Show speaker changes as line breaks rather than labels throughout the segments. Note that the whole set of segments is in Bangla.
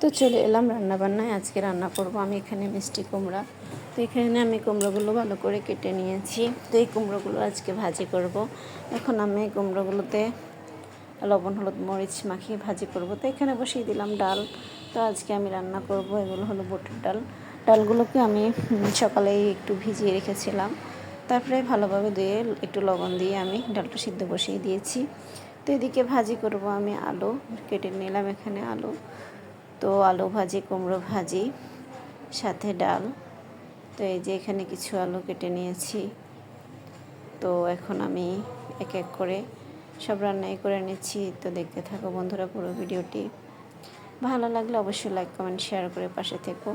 তো চলে এলাম রান্নাবান্নায়। আজকে রান্না করব আমি এখানে মিষ্টি কুমড়া। তো এখানে আমি কুমড়োগুলো ভালো করে কেটে নিয়েছি। তো এই কুমড়োগুলো আজকে ভাজি করব। এখন আমি কুমড়োগুলোতে লবণ হলুদ মরিচ মাখিয়ে ভাজি করব। তো এখানে বসিয়ে দিলাম ডাল। তো আজকে আমি রান্না করব, এগুলো হলো বুটের ডাল। ডালগুলোকে আমি সকালেই একটু ভিজিয়ে রেখেছিলাম, তারপরে ভালোভাবে ধুয়ে একটু লবণ দিয়ে আমি ডালটা সিদ্ধ বসিয়ে দিয়েছি। তো এদিকে ভাজি করব আমি আলু কেটে নিলাম, এখানে আলু। তো আলু ভাজি, কুমড়ো ভাজি, সাথে ডাল। তো এই যে এখানে কিছু আলু কেটে নিয়েছি। তো এখন আমি এক এক করে সব রান্নাই করে নিচ্ছি। তো দেখতে থাকো বন্ধুরা পুরো ভিডিওটি। ভালো লাগলে অবশ্যই লাইক কমেন্ট শেয়ার করে পাশে থেকো।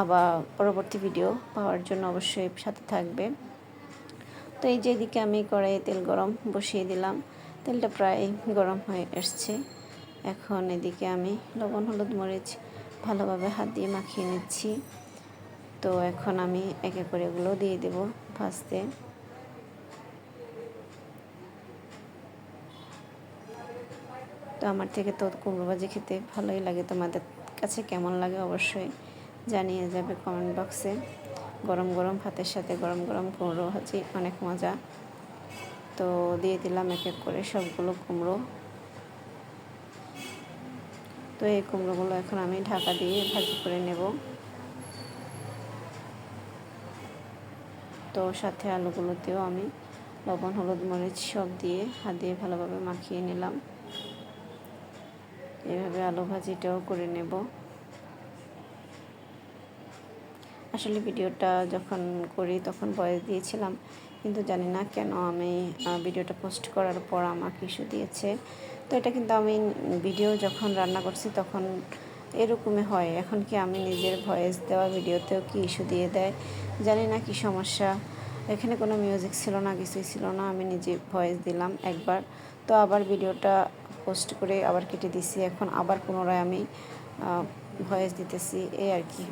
আবার পরবর্তী ভিডিও পাওয়ার জন্য অবশ্যই সাথে থাকবে। তো এই যে এদিকে আমি কড়াইয়ে তেল গরম বসিয়ে দিলাম। তেলটা প্রায় গরম হয়ে এসছে। এখন এদিকে আমি লবণ হলুদ মরিচ ভালোভাবে হাত দিয়ে মাখিয়ে নিচ্ছি। তো এখন আমি এক এক করে এগুলো দিয়ে দেব ভাজতে। তো আমার থেকে তো কুমড়ো ভাজি খেতে ভালোই লাগে, তোমাদের কাছে কেমন লাগে অবশ্যই জানিয়ে যাবে কমেন্ট বক্সে। গরম গরম ভাতের সাথে গরম গরম কুমড়ো ভাজি অনেক মজা। তো দিয়ে দিলাম এক এক করে সবগুলো কুমড়ো। তো এই কুমড়োগুলো এখন আমি ঢাকা দিয়ে ভাজি করে নেব। তো সাথে আলুগুলোতেও আমি লবণ হলুদ মরিচ সব দিয়ে হাত দিয়ে ভালোভাবে মাখিয়ে নিলাম। এভাবে আলু ভাজিটাও করে নেব। আসলে ভিডিওটা যখন করি তখন ভয়েস দিয়েছিলাম, কিন্তু জানি না কেন আমি ভিডিওটা পোস্ট করার পর আমাকে ইস্যু দিয়েছে। তো এটা কিন্তু আমি ভিডিও যখন রান্না করছি তখন এরকমই হয়। এখন কি আমি নিজের ভয়েস দেওয়া ভিডিওতেও কি ইস্যু দিয়ে দেয়, জানি না কি সমস্যা। এখানে কোনো মিউজিক ছিল না, কিছুই ছিল না, আমি নিজে ভয়েস দিলাম একবার। তো আবার ভিডিওটা পোস্ট করে আবার কেটে দিছি, এখন আবার পুনরায় আমি ভয়েস দিতেছি, এই আর কি।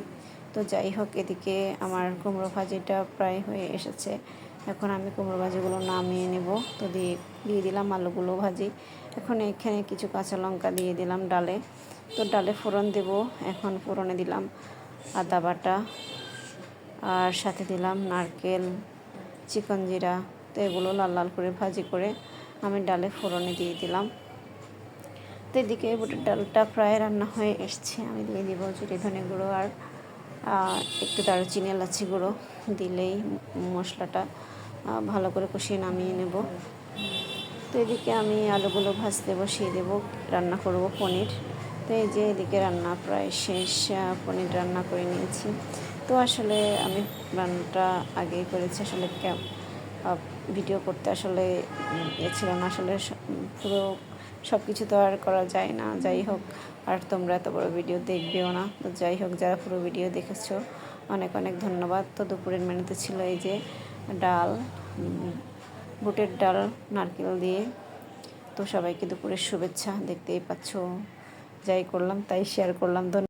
তো যাই হোক, এদিকে আমার কুমড়ো ভাজিটা প্রায় হয়ে এসেছে। এখন আমি কুমড়ো ভাজিগুলো নামিয়ে নেব। তো দিয়ে দিলাম আলুগুলো ভাজি। এখন এখানে কিছু কাঁচা লঙ্কা দিয়ে দিলাম ডালে। তো ডালে ফোড়ন দেব। এখন ফোড়নে দিলাম আদা বাটা, আর সাথে দিলাম নারকেল, চিকন জিরা। তো এগুলো লাল লাল করে ভাজি করে আমি ডালে ফোড়নে দিয়ে দিলাম। তো এদিকে বুটের ডালটা প্রায় রান্না হয়ে এসছে। আমি দিয়ে দিব জিরে ধনে গুঁড়ো আর একটু দারুচিনি এলাচি গুঁড়ো। দিলেই মশলাটা ভালো করে কষিয়ে নামিয়ে নেব। তো এদিকে আমি আলুগুলো ভাজতে বসিয়ে দেব, রান্না করব পনির। তো এই যে এদিকে রান্না প্রায় শেষ, পনির রান্না করে নিয়েছি। তো আসলে আমি রান্নাটা আগেই করেছি, আসলে ভিডিও করতে আসলে ছিল না। আসলে পুরো সব কিছু তো আর করা যায় না। যাই হোক, আর তোমরা এত বড় ভিডিও দেখবেও না। তো যাই হোক, যারা পুরো ভিডিও দেখেছো অনেক অনেক ধন্যবাদ। তো দুপুরের মেনুতে ছিল এই যে ডাল, বুটের ডাল নারকেল দিয়ে। তো সবাইকে দুপুরের শুভেচ্ছা। দেখতেই পাচ্ছ, যাই করলাম তাই শেয়ার করলাম।